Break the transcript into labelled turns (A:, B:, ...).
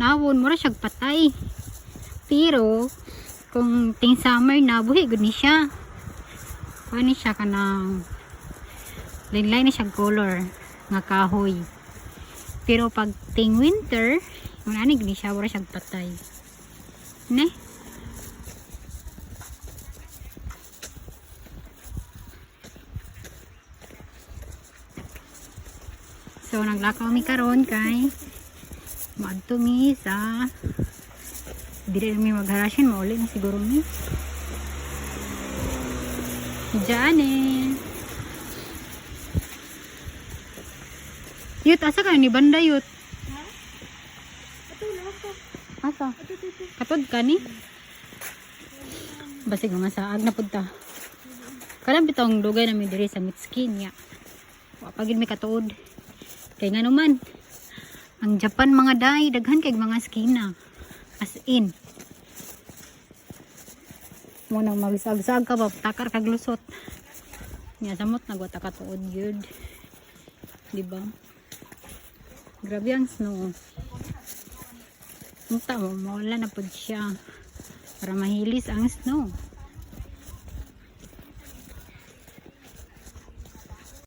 A: tanawon mura siyang patay. Pero kung ting summer na buhi gud ni siya. Kuha ni siya kanang lain-lain na siyang color nga kahoy. Pero pag ting winter, wala ni gud ni siya mura siyang patay. Ne? So naglakaw mi karon kay maadto mi sa dire mi magharasyon mauli na siguro mi. Jane. Yut asa ka ni banda yut? Asa? Katod ka ni? Basig nga masaag na punta. Kalam bitong dugay na mi diri sa Mitsuki niya. Wa pagid mi katuod. Kay nga naman, ang Japan mga day, daghan kay mga skina. As in. Munang magsag-sag ka ba, takar kag lusot. Nya samot nagwata ka tuod yun. Diba? Grabe ang snow. Munta mo, mawala na po siya. Para mahilis ang snow.